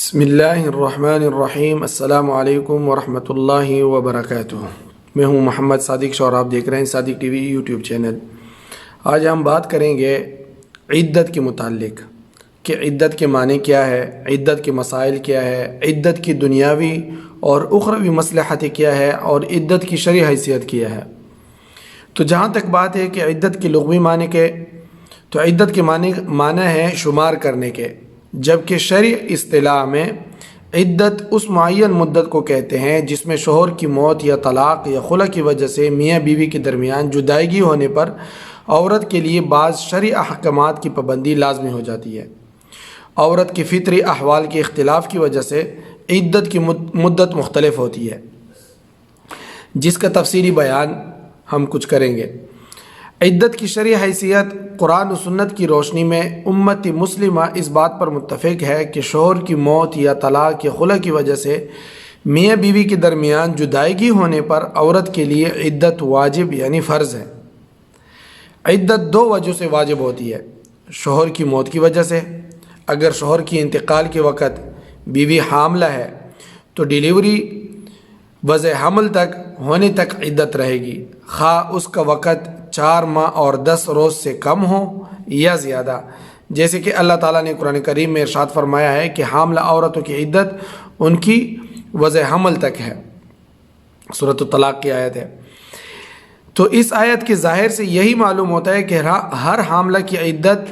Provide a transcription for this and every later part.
بسم اللہ الرحمن الرحیم۔ السلام علیکم ورحمۃ اللہ وبرکاتہ۔ میں ہوں محمد صادق اور آپ دیکھ رہے ہیں صادق ٹی وی یوٹیوب چینل۔ آج ہم بات کریں گے عدت کے متعلق کہ عدت کے معنی کیا ہے، عدت کے مسائل کیا ہے، عدت کی دنیاوی اور اخروی مصلحت کیا ہے اور عدت کی شرعی حیثیت کیا ہے۔ تو جہاں تک بات ہے کہ عدت کے لغوی معنی کے، تو عدت کے معنی ہے شمار کرنے کے، جبکہ شرعی اصطلاح میں عدت اس معین مدت کو کہتے ہیں جس میں شوہر کی موت یا طلاق یا خلع کی وجہ سے میاں بیوی کے درمیان جدائیگی ہونے پر عورت کے لیے بعض شرعی احکامات کی پابندی لازمی ہو جاتی ہے۔ عورت کے فطری احوال کے اختلاف کی وجہ سے عدت کی مدت مختلف ہوتی ہے، جس کا تفصیلی بیان ہم کچھ کریں گے۔ عدت کی شرعی حیثیت قرآن و سنت کی روشنی میں امت مسلمہ اس بات پر متفق ہے کہ شوہر کی موت یا طلاق یا خلع کی وجہ سے میاں بیوی کے درمیان جدائیگی ہونے پر عورت کے لیے عدت واجب یعنی فرض ہے۔ عدت دو وجہ سے واجب ہوتی ہے۔ شوہر کی موت کی وجہ سے، اگر شوہر کی انتقال کے وقت بیوی حاملہ ہے تو ڈیلیوری وضع حمل تک ہونے تک عدت رہے گی، خواہ اس کا وقت 4 ماہ اور 10 روز سے کم ہو یا زیادہ، جیسے کہ اللہ تعالیٰ نے قرآن کریم میں ارشاد فرمایا ہے کہ حاملہ عورتوں کی عدت ان کی وضع حمل تک ہے، سورۃ الطلاق کی آیت ہے۔ تو اس آیت کے ظاہر سے یہی معلوم ہوتا ہے کہ ہر حاملہ کی عدت،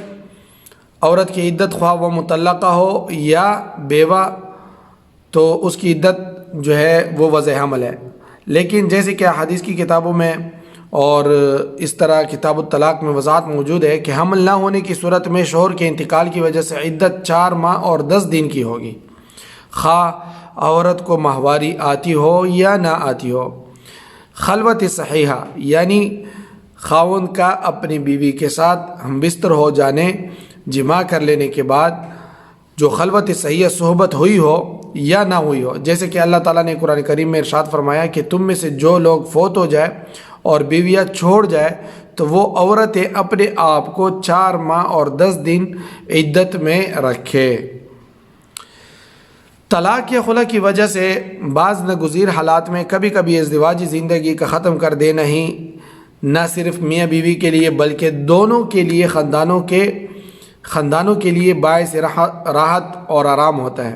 عورت کی عدت خواہ وہ مطلقہ ہو یا بیوہ، تو اس کی عدت جو ہے وہ وضع حمل ہے۔ لیکن جیسے کہ حدیث کی کتابوں میں اور اس طرح کتاب الطلاق میں وضاحت موجود ہے کہ حمل نہ ہونے کی صورت میں شوہر کے انتقال کی وجہ سے عدت 4 ماہ اور 10 دن کی ہوگی، خواہ عورت کو ماہواری آتی ہو یا نہ آتی ہو۔ خلوت صحیحہ یعنی خاوند کا اپنی بیوی کے ساتھ ہم بستر ہو جانے، جماع کر لینے کے بعد جو خلوت صحیحہ صحبت ہوئی ہو یا نہ ہوئی ہو، جیسے کہ اللہ تعالیٰ نے قرآن کریم میں ارشاد فرمایا کہ تم میں سے جو لوگ فوت ہو جائے اور بیویاں چھوڑ جائے تو وہ عورتیں اپنے آپ کو 4 ماہ اور 10 دن عدت میں رکھے۔ طلاق یا خلع کی وجہ سے بعض ناگزیر حالات میں کبھی کبھی ازدواجی زندگی کا ختم کر دینا ہی نہ صرف میاں بیوی کے لیے بلکہ دونوں کے لیے، خاندانوں کے لیے باعث راحت اور آرام ہوتا ہے۔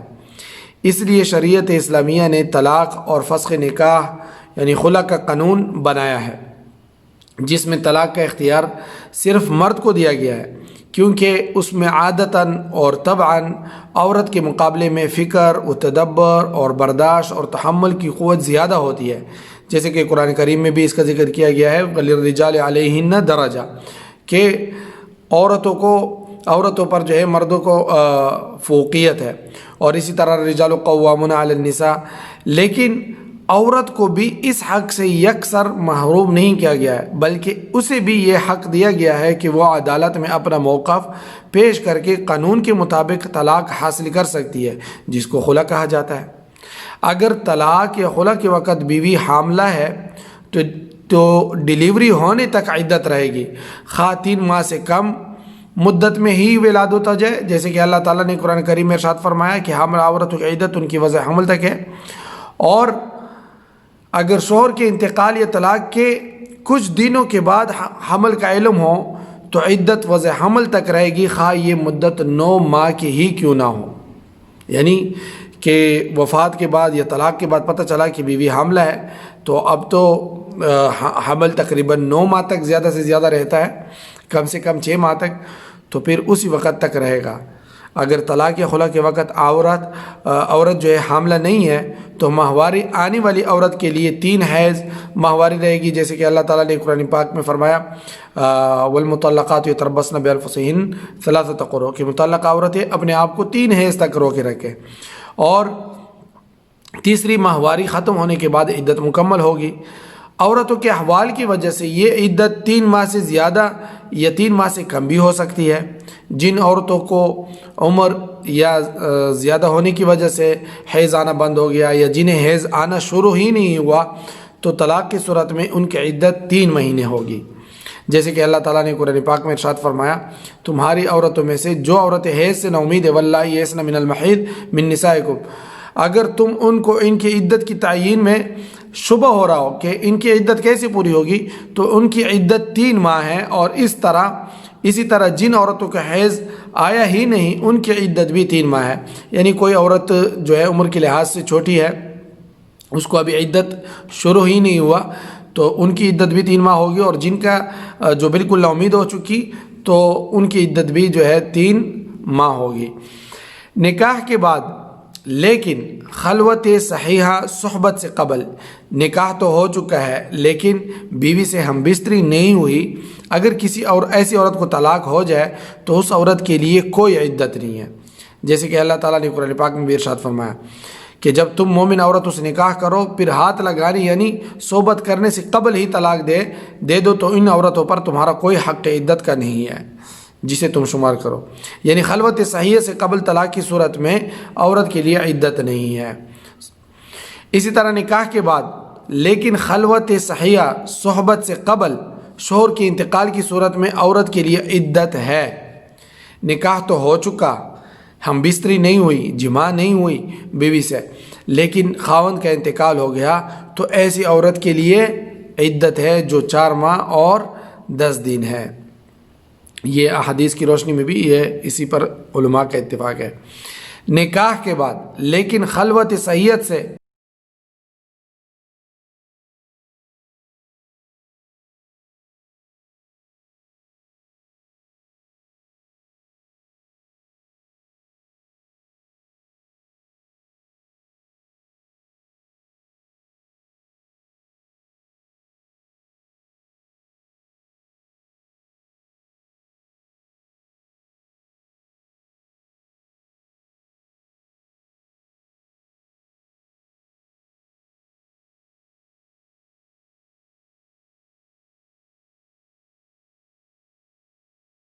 اس لیے شریعت اسلامیہ نے طلاق اور فسخ نکاح یعنی خلع کا قانون بنایا ہے، جس میں طلاق کا اختیار صرف مرد کو دیا گیا ہے، کیونکہ اس میں عادتاً اور طبعاً عورت کے مقابلے میں فکر و تدبر اور برداشت اور تحمل کی قوت زیادہ ہوتی ہے، جیسے کہ قرآن کریم میں بھی اس کا ذکر کیا گیا ہے وَلِلرِّجَالِ عَلَيْهِنَّ دَرَجَةٌ، کہ عورتوں پر جو ہے مردوں کو فوقیت ہے، اور اسی طرح الرجال قوامون علی النساء، لیکن عورت کو بھی اس حق سے یکسر محروم نہیں کیا گیا ہے، بلکہ اسے بھی یہ حق دیا گیا ہے کہ وہ عدالت میں اپنا موقف پیش کر کے قانون کے مطابق طلاق حاصل کر سکتی ہے، جس کو خلع کہا جاتا ہے۔ اگر طلاق یا خلع کے وقت بیوی حاملہ ہے تو ڈیلیوری ہونے تک عدت رہے گی، خواہ 3 ماہ سے کم مدت میں ہی ولادت ہوتا جائے، جیسے کہ اللہ تعالیٰ نے قرآن کریم میں ارشاد فرمایا کہ حاملہ عورتوں کی عدت ان کی وضع حمل تک ہے، اور اگر شوہر کے انتقال یا طلاق کے کچھ دنوں کے بعد حمل کا علم ہو تو عدت وضع حمل تک رہے گی، خواہ یہ مدت 9 ماہ کی ہی کیوں نہ ہو۔ یعنی کہ وفات کے بعد یا طلاق کے بعد پتہ چلا کہ بیوی حاملہ ہے تو اب تو حمل تقریباً 9 ماہ تک زیادہ سے زیادہ رہتا ہے، کم سے کم 6 ماہ تک، تو پھر اسی وقت تک رہے گا۔ اگر طلاق یا خلع کے وقت عورت جو ہے حاملہ نہیں ہے تو ماہواری آنے والی عورت کے لیے 3 حیض ماہواری رہے گی، جیسے کہ اللہ تعالیٰ نے قرآن پاک میں فرمایا والمطلقات یتربصن بانفسہن 3 قروء، کہ مطلقہ عورتیں اپنے آپ کو 3 حیض تک روکے رکھیں، اور تیسری ماہواری ختم ہونے کے بعد عدت مکمل ہوگی۔ عورتوں کے احوال کی وجہ سے یہ عدت 3 ماہ سے زیادہ یا 3 ماہ سے کم بھی ہو سکتی ہے۔ جن عورتوں کو عمر یا زیادہ ہونے کی وجہ سے حیض آنا بند ہو گیا یا جنہیں حیض آنا شروع ہی نہیں ہوا تو طلاق کی صورت میں ان کی عدت 3 مہینے ہوگی، جیسے کہ اللہ تعالیٰ نے قرآن پاک میں ارشاد فرمایا تمہاری عورتوں میں سے جو عورتیں حیض سے نا امید ہے واللہ یئسن من المحیض من نسائکم، اگر تم ان کو ان کی عدت کی تعیین میں شبہ ہو رہا ہو کہ ان کی عدت کیسے پوری ہوگی تو ان کی عدت 3 ماہ ہے، اور اسی طرح جن عورتوں کا حیض آیا ہی نہیں ان کی عدت بھی 3 ماہ ہے۔ یعنی کوئی عورت جو ہے عمر کے لحاظ سے چھوٹی ہے، اس کو ابھی عدت شروع ہی نہیں ہوا، تو ان کی عدت بھی 3 ماہ ہوگی، اور جن کا جو بالکل نا امید ہو چکی تو ان کی عدت بھی جو ہے 3 ماہ ہوگی۔ نکاح کے بعد لیکن خلوت صحیحہ صحبت سے قبل، نکاح تو ہو چکا ہے لیکن بیوی سے ہم بستری نہیں ہوئی، اگر کسی اور ایسی عورت کو طلاق ہو جائے تو اس عورت کے لیے کوئی عدت نہیں ہے، جیسے کہ اللہ تعالیٰ نے قرآن پاک میں بھی ارشاد فرمایا کہ جب تم مومن عورتوں سے نکاح کرو پھر ہاتھ لگانی یعنی صحبت کرنے سے قبل ہی طلاق دے دو تو ان عورتوں پر تمہارا کوئی حق عدت کا نہیں ہے جسے تم شمار کرو، یعنی خلوت صحیح سے قبل طلاق کی صورت میں عورت کے لیے عدت نہیں ہے۔ اسی طرح نکاح کے بعد لیکن خلوت صحیحہ صحبت سے قبل شوہر کے انتقال کی صورت میں عورت کے لیے عدت ہے۔ نکاح تو ہو چکا، ہم بستری نہیں ہوئی، جماع نہیں ہوئی بیوی سے، لیکن خاوند کا انتقال ہو گیا تو ایسی عورت کے لیے عدت ہے جو 4 ماہ اور 10 دن ہے۔ یہ احادیث کی روشنی میں بھی اسی پر علماء کا اتفاق ہے۔ نکاح کے بعد لیکن خلوت صحیحت سے